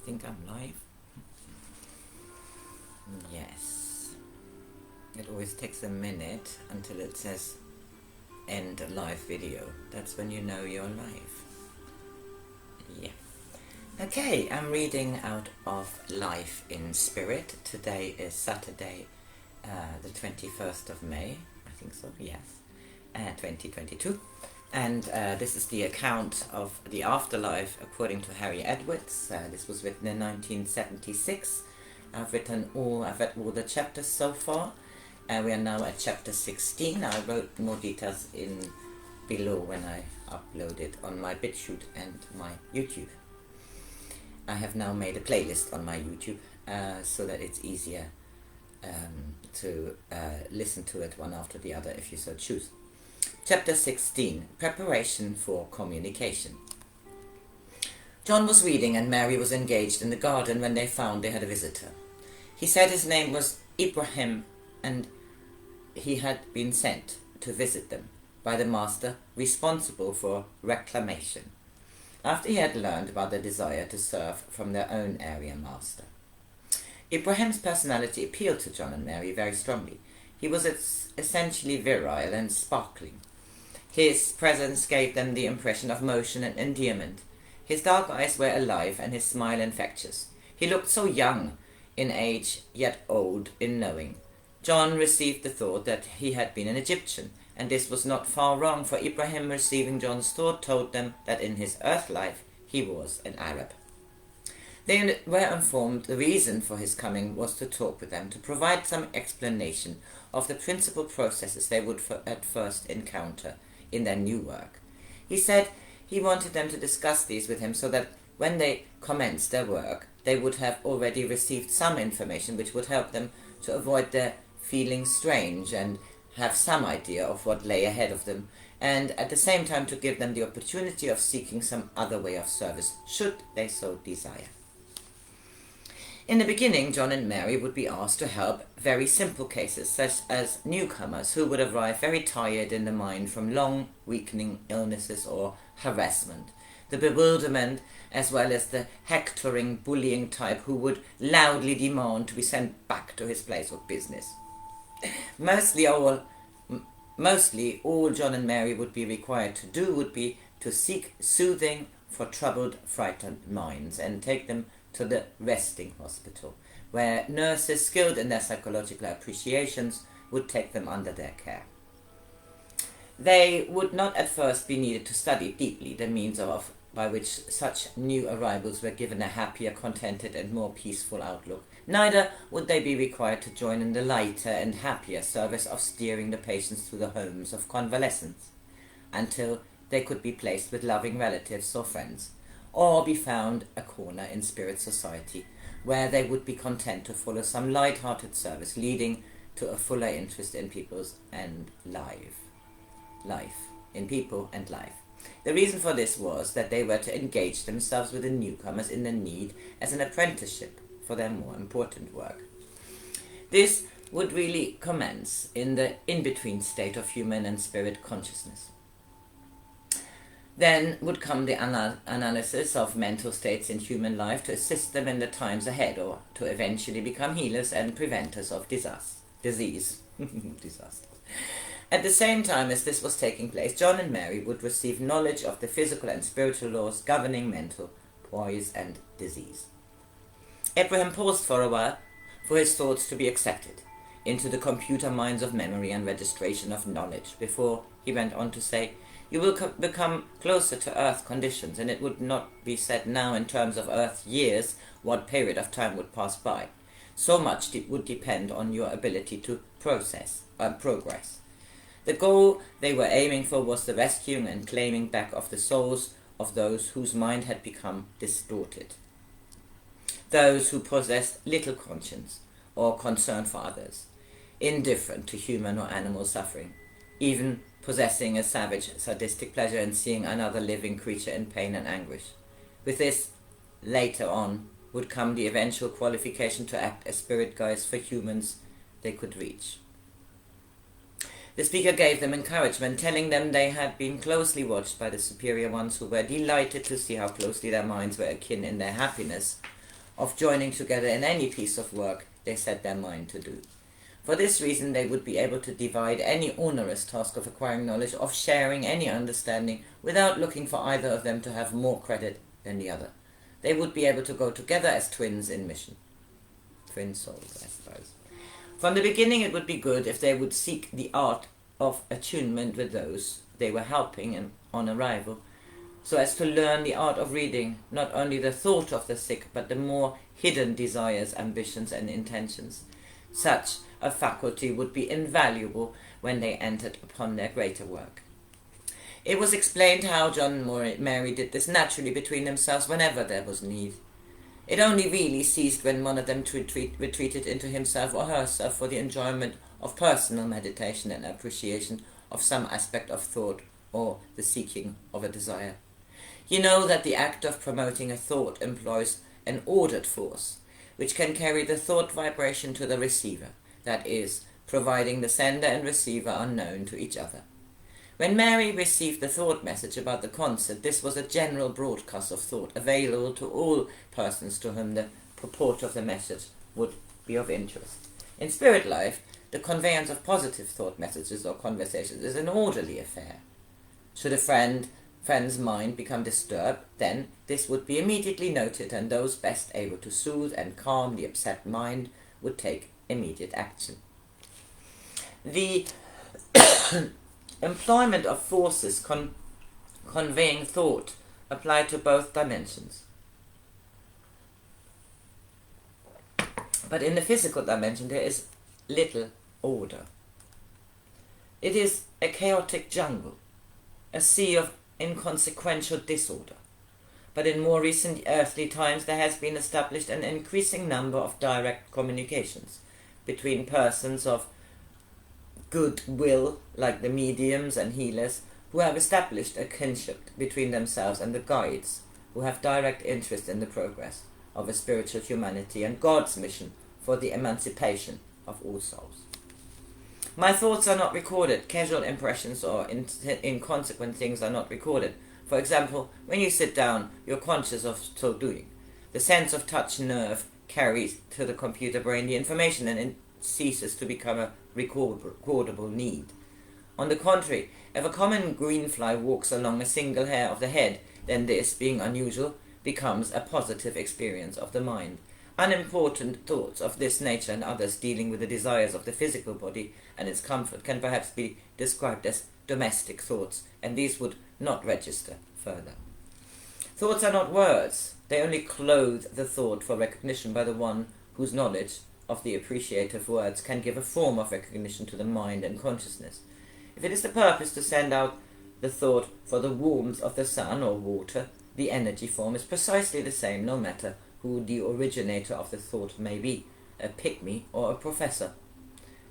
think I'm live. Yes. It always takes a minute until it says end live video. That's when you know you're live. Yeah. Okay, I'm reading out of Life in Spirit. Today is Saturday, the 21st of May. I think so, yes. 2022. And this is the account of the afterlife according to Harry Edwards. This was written in 1976. I've read all the chapters so far. We are now at chapter 16. I wrote more details in below when I upload it on my BitChute and my YouTube. I have now made a playlist on my YouTube so that it's easier to listen to it one after the other if you so choose. Chapter 16. Preparation for Communication. John was reading and Mary was engaged in the garden when they found they had a visitor. He said his name was Ibrahim and he had been sent to visit them by the master responsible for reclamation, after he had learned about their desire to serve from their own area master. Ibrahim's personality appealed to John and Mary very strongly. He was essentially virile and sparkling. His presence gave them the impression of motion and endearment. His dark eyes were alive and his smile infectious. He looked so young in age, yet old in knowing. John received the thought that he had been an Egyptian, and this was not far wrong, for Ibrahim, receiving John's thought, told them that in his earth life he was an Arab. They were informed the reason for his coming was to talk with them, to provide some explanation of the principal processes they would at first encounter in their new work. He said he wanted them to discuss these with him so that when they commenced their work, they would have already received some information which would help them to avoid their feeling strange and have some idea of what lay ahead of them, and at the same time to give them the opportunity of seeking some other way of service, should they so desire. In the beginning, John and Mary would be asked to help very simple cases, such as newcomers who would arrive very tired in the mind from long, weakening illnesses or harassment, the bewilderment as well as the hectoring, bullying type who would loudly demand to be sent back to his place of business. Mostly all John and Mary would be required to do would be to seek soothing for troubled, frightened minds and take them to the resting hospital, where nurses skilled in their psychological appreciations would take them under their care. They would not at first be needed to study deeply the means by which such new arrivals were given a happier, contented and more peaceful outlook. Neither would they be required to join in the lighter and happier service of steering the patients to the homes of convalescents, until they could be placed with loving relatives or friends, or be found a corner in spirit society, where they would be content to follow some light-hearted service, leading to a fuller interest in people's and life. In people and life. The reason for this was that they were to engage themselves with the newcomers in the need as an apprenticeship for their more important work. This would really commence in the in-between state of human and spirit consciousness. Then would come the analysis of mental states in human life to assist them in the times ahead, or to eventually become healers and preventers of disease. Disaster. At the same time as this was taking place, John and Mary would receive knowledge of the physical and spiritual laws governing mental poise and disease. Abraham paused for a while for his thoughts to be accepted into the computer minds of memory and registration of knowledge, before he went on to say, "You will become closer to Earth conditions, and it would not be said now in terms of Earth years what period of time would pass by. So much would depend on your ability to progress. The goal they were aiming for was the rescuing and claiming back of the souls of those whose mind had become distorted, those who possessed little conscience or concern for others, indifferent to human or animal suffering, even possessing a savage, sadistic pleasure in seeing another living creature in pain and anguish. With this, later on, would come the eventual qualification to act as spirit guides for humans they could reach." The speaker gave them encouragement, telling them they had been closely watched by the superior ones, who were delighted to see how closely their minds were akin in their happiness of joining together in any piece of work they set their mind to do. For this reason, they would be able to divide any onerous task of acquiring knowledge, of sharing any understanding, without looking for either of them to have more credit than the other. They would be able to go together as twins in mission. Twin souls, I suppose. From the beginning, it would be good if they would seek the art of attunement with those they were helping and on arrival, so as to learn the art of reading not only the thought of the sick, but the more hidden desires, ambitions, and intentions. Such a faculty would be invaluable when they entered upon their greater work. It was explained how John and Mary did this naturally between themselves whenever there was need. It only really ceased when one of them retreated into himself or herself for the enjoyment of personal meditation and appreciation of some aspect of thought or the seeking of a desire. You know that the act of promoting a thought employs an ordered force, which can carry the thought vibration to the receiver, that is, providing the sender and receiver are known to each other. When Mary received the thought message about the concert, this was a general broadcast of thought, available to all persons to whom the purport of the message would be of interest. In spirit life, the conveyance of positive thought messages or conversations is an orderly affair. Should a friend's mind become disturbed, then this would be immediately noted, and those best able to soothe and calm the upset mind would take immediate action. The employment of forces conveying thought apply to both dimensions. But in the physical dimension there is little order. It is a chaotic jungle, a sea of inconsequential disorder. But in more recent earthly times there has been established an increasing number of direct communications between persons of good will, like the mediums and healers, who have established a kinship between themselves and the guides, who have direct interest in the progress of a spiritual humanity and God's mission for the emancipation of all souls. My thoughts are not recorded. Casual impressions or inconsequent things are not recorded. For example, when you sit down, you're conscious of so doing. The sense of touch nerve carries to the computer brain the information, and it ceases to become a recordable need. On the contrary, if a common green fly walks along a single hair of the head, then this, being unusual, becomes a positive experience of the mind. Unimportant thoughts of this nature and others dealing with the desires of the physical body and its comfort can perhaps be described as domestic thoughts, and these would not register further. Thoughts are not words. They only clothe the thought for recognition by the one whose knowledge of the appreciative words can give a form of recognition to the mind and consciousness. If it is the purpose to send out the thought for the warmth of the sun or water, the energy form is precisely the same, no matter who the originator of the thought may be, a pygmy or a professor.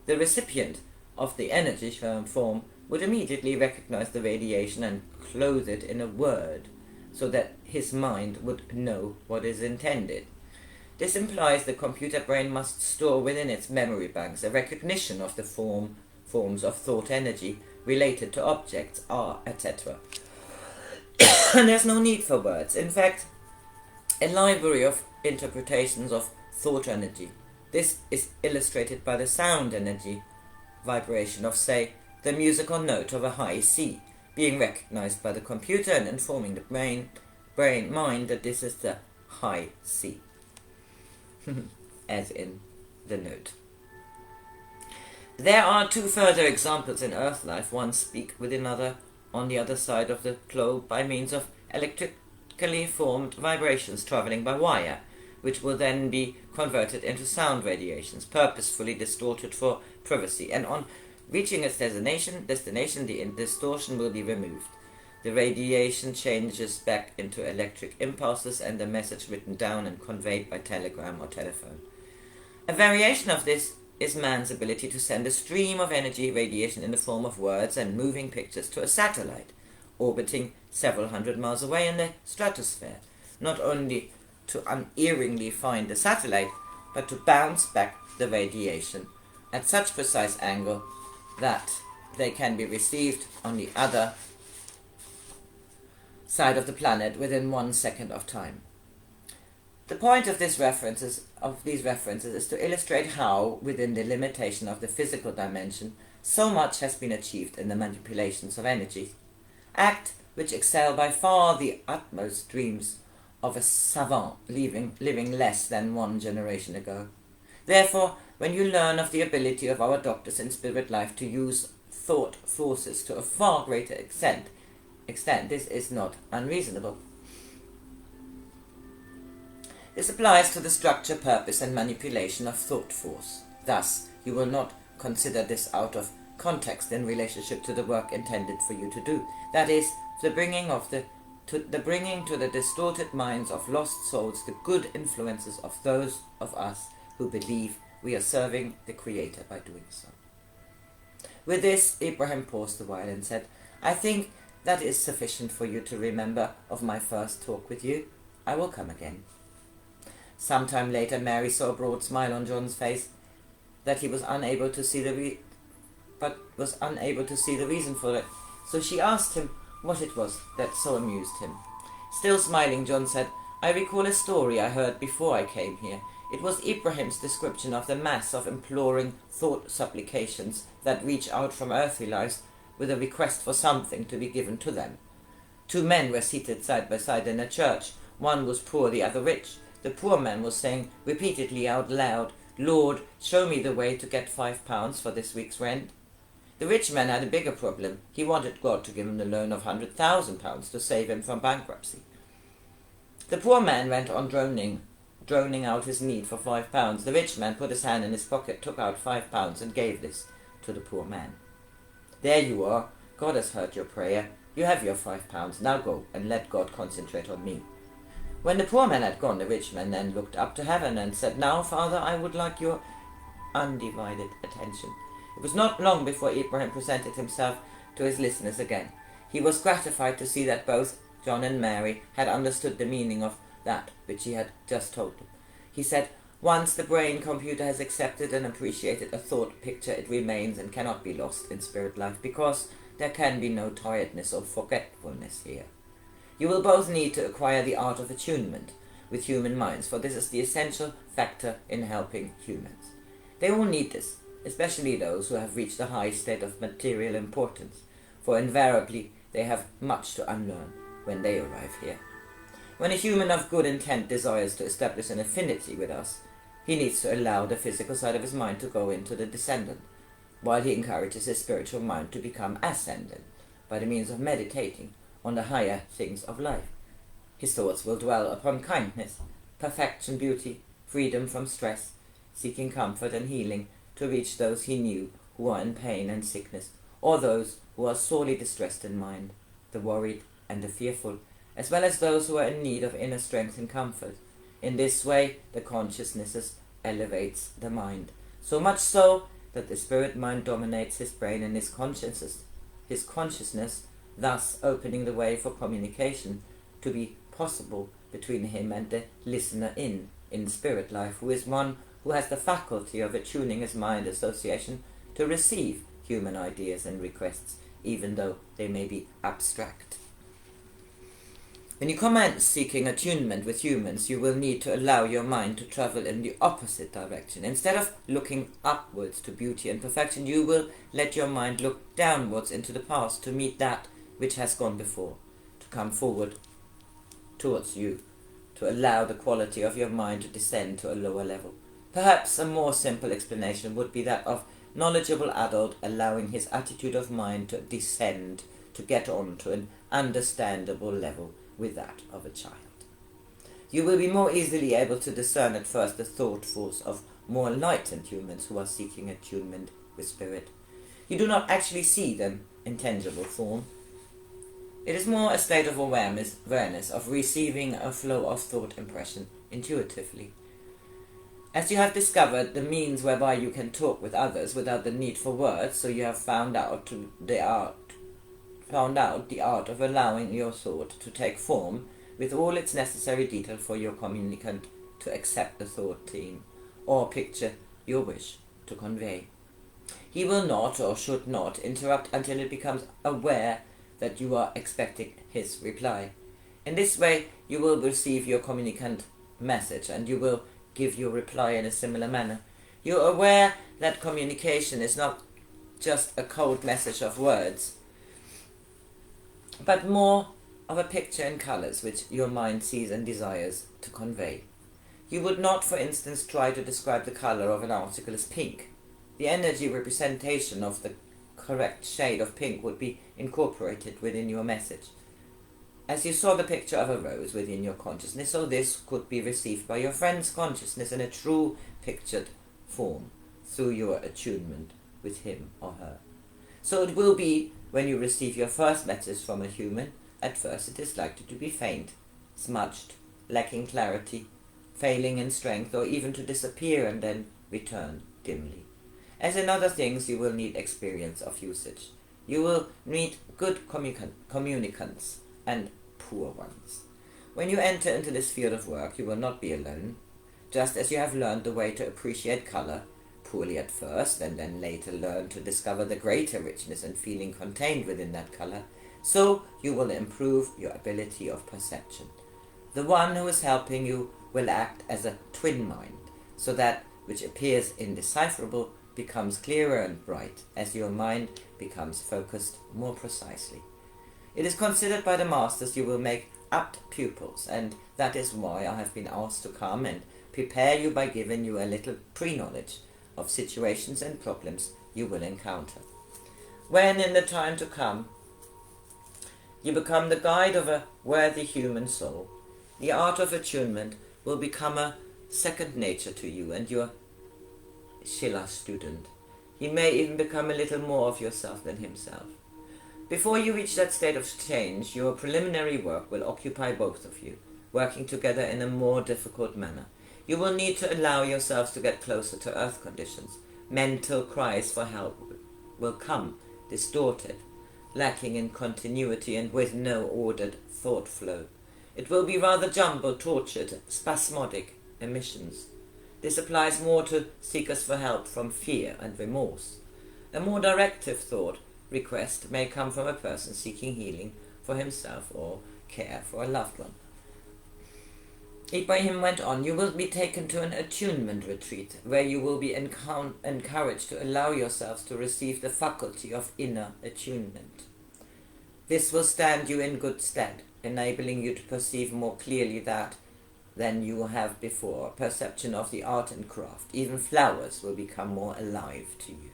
The recipient of the energy form would immediately recognize the radiation and clothe it in a word, so that his mind would know what is intended. This implies the computer brain must store within its memory banks a recognition of the forms of thought energy related to objects, art, etc. And there's no need for words. In fact, a library of interpretations of thought energy. This is illustrated by the sound energy vibration of, say, the musical note of a high C, being recognized by the computer and informing the mind that this is the high C, as in the note. There are two further examples in earth life. One speak with another on the other side of the globe by means of electrically formed vibrations traveling by wire, which will then be converted into sound radiations, purposefully distorted for privacy, and on reaching its destination, the distortion will be removed. The radiation changes back into electric impulses and the message written down and conveyed by telegram or telephone. A variation of this is man's ability to send a stream of energy radiation in the form of words and moving pictures to a satellite, orbiting several hundred miles away in the stratosphere, not only to unerringly find the satellite, but to bounce back the radiation at such precise angle that they can be received on the other side of the planet within 1 second of time. The point of these references is to illustrate how, within the limitation of the physical dimension, so much has been achieved in the manipulations of energy, act which excel by far the utmost dreams of a savant living less than 1 generation ago. Therefore, when you learn of the ability of our doctors in spirit life to use thought forces to a far greater extent, this is not unreasonable. This applies to the structure, purpose, and manipulation of thought force. Thus, you will not consider this out of context in relationship to the work intended for you to do. That is, the bringing to the distorted minds of lost souls the good influences of those of us who believe we are serving the Creator by doing so. With this, Abraham paused a while and said, I think that is sufficient for you to remember of my first talk with you. I will come again. Some time later, Mary saw a broad smile on John's face that he was unable to see the reason for it. So she asked him what it was that so amused him. Still smiling, John said, I recall a story I heard before I came here. It was Ibrahim's description of the mass of imploring thought supplications that reach out from earthly lives with a request for something to be given to them. 2 men were seated side by side in a church. One was poor, the other rich. The poor man was saying repeatedly out loud, Lord, show me the way to get £5 for this week's rent. The rich man had a bigger problem. He wanted God to give him the loan of £100,000 to save him from bankruptcy. The poor man went on droning out his need for £5. The rich man put his hand in his pocket, took out £5 and gave this to the poor man. There you are. God has heard your prayer. You have your £5. Now go and let God concentrate on me. When the poor man had gone, the rich man then looked up to heaven and said, Now, Father, I would like your undivided attention. It was not long before Abraham presented himself to his listeners again. He was gratified to see that both John and Mary had understood the meaning of that which he had just told them. He said, Once the brain computer has accepted and appreciated a thought picture, it remains and cannot be lost in spirit life, because there can be no tiredness or forgetfulness here. You will both need to acquire the art of attunement with human minds, for this is the essential factor in helping humans. They all need this, especially those who have reached a high state of material importance, for invariably they have much to unlearn when they arrive here. When a human of good intent desires to establish an affinity with us, he needs to allow the physical side of his mind to go into the descendant, while he encourages his spiritual mind to become ascendant by the means of meditating on the higher things of life. His thoughts will dwell upon kindness, perfection, beauty, freedom from stress, seeking comfort and healing to reach those he knew who are in pain and sickness, or those who are sorely distressed in mind, the worried and the fearful, as well as those who are in need of inner strength and comfort. In this way, the consciousness elevates the mind, so much so that the spirit mind dominates his brain and his consciousness, thus opening the way for communication to be possible between him and the listener in spirit life, who is one who has the faculty of attuning his mind association to receive human ideas and requests, even though they may be abstract. When you commence seeking attunement with humans, you will need to allow your mind to travel in the opposite direction. Instead of looking upwards to beauty and perfection, you will let your mind look downwards into the past to meet that which has gone before, to come forward towards you, to allow the quality of your mind to descend to a lower level. Perhaps a more simple explanation would be that of knowledgeable adult allowing his attitude of mind to descend, to get on to an understandable level with that of a child. You will be more easily able to discern at first the thought force of more enlightened humans who are seeking attunement with spirit. You do not actually see them in tangible form. It is more a state of awareness of receiving a flow of thought impression intuitively. As you have discovered the means whereby you can talk with others without the need for words, so you have found out the art of allowing your thought to take form with all its necessary detail for your communicant to accept the thought theme or picture you wish to convey. He will not or should not interrupt until it becomes aware that you are expecting his reply. In this way, you will receive your communicant message, and you will give your reply in a similar manner. You're aware that communication is not just a cold message of words, but more of a picture in colors which your mind sees and desires to convey. You would not, for instance, try to describe the color of an article as pink. The energy representation of the correct shade of pink would be incorporated within your message. As you saw the picture of a rose within your consciousness, so this could be received by your friend's consciousness in a true pictured form through your attunement with him or her. So it will be when you receive your first message from a human. At first it is likely to be faint, smudged, lacking clarity, failing in strength, or even to disappear and then return dimly. As in other things, you will need experience of usage. You will meet good communicants and poor ones. When you enter into this field of work, you will not be alone. Just as you have learned the way to appreciate color, poorly at first, and then later learn to discover the greater richness and feeling contained within that color, so you will improve your ability of perception. The one who is helping you will act as a twin mind, so that which appears indecipherable becomes clearer and bright as your mind becomes focused more precisely. It is considered by the masters you will make apt pupils, and that is why I have been asked to come and prepare you by giving you a little pre-knowledge of situations and problems you will encounter. When in the time to come you become the guide of a worthy human soul, the art of attunement will become a second nature to you and your Shila student. You may even become a little more of yourself than himself. Before you reach that state of change, your preliminary work will occupy both of you, working together in a more difficult manner. You will need to allow yourselves to get closer to earth conditions. Mental cries for help will come, distorted, lacking in continuity and with no ordered thought flow. It will be rather jumbled, tortured, spasmodic emissions. This applies more to seekers for help from fear and remorse. A more directive thought request may come from a person seeking healing for himself or care for a loved one. Ibrahim went on, you will be taken to an attunement retreat where you will be encouraged to allow yourselves to receive the faculty of inner attunement. This will stand you in good stead, enabling you to perceive more clearly than you have before. Perception of the art and craft, even flowers, will become more alive to you.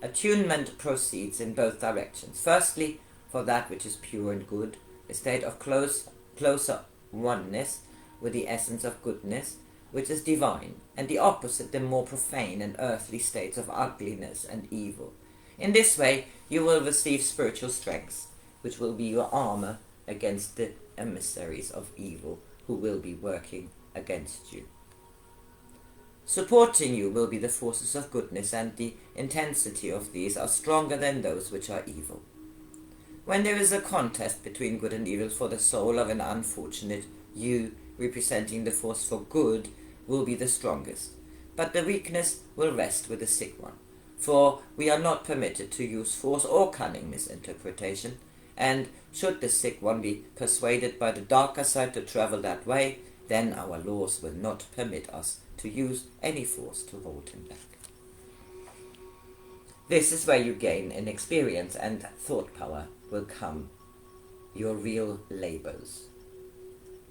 Attunement proceeds in both directions. Firstly, for that which is pure and good, a state of closer oneness with the essence of goodness, which is divine, and the opposite, the more profane and earthly states of ugliness and evil. In this way, you will receive spiritual strength, which will be your armor against the emissaries of evil who will be working against you. Supporting you will be the forces of goodness, and the intensity of these are stronger than those which are evil. When there is a contest between good and evil for the soul of an unfortunate, you, representing the force for good, will be the strongest, but the weakness will rest with the sick one, for we are not permitted to use force or cunning misinterpretation, and should the sick one be persuaded by the darker side to travel that way, then our laws will not permit us to use any force to hold him back. This is where you gain in experience, and thought power will come your real labors.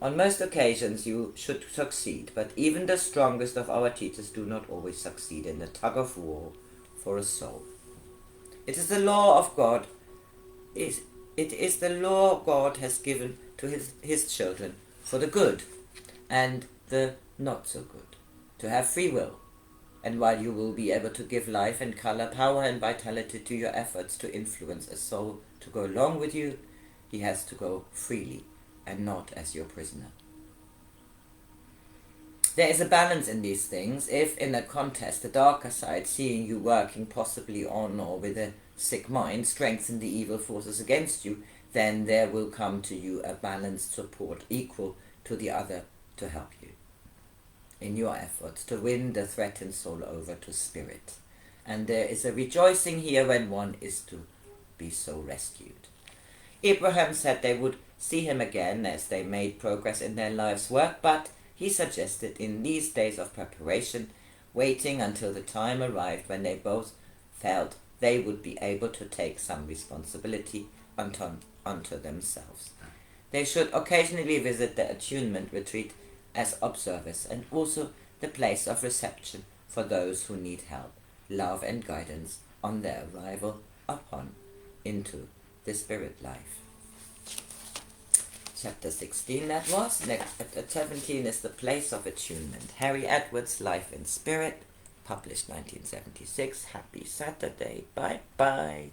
On most occasions you should succeed, but even the strongest of our teachers do not always succeed in the tug of war for a soul. It is the law of God. It is the law God has given to his children for the good and the not so good, to have free will. And while you will be able to give life and color, power and vitality to your efforts to influence a soul to go along with you, he has to go freely and not as your prisoner. There is a balance in these things. If in a contest the darker side, seeing you working possibly on or with a sick mind, strengthen the evil forces against you, then there will come to you a balanced support equal to the other to help you in your efforts to win the threatened soul over to spirit. And there is a rejoicing here when one is to be so rescued. Abraham said they would see him again as they made progress in their life's work, but he He suggested in these days of preparation, waiting until the time arrived when they both felt they would be able to take some responsibility unto themselves. They should occasionally visit the attunement retreat as observers, and also the place of reception for those who need help, love and guidance on their arrival into the spirit life. Chapter 16 that was. Next, chapter 17 is the place of attunement. Harry Edwards' Life in Spirit, published 1976. Happy Saturday. Bye-bye.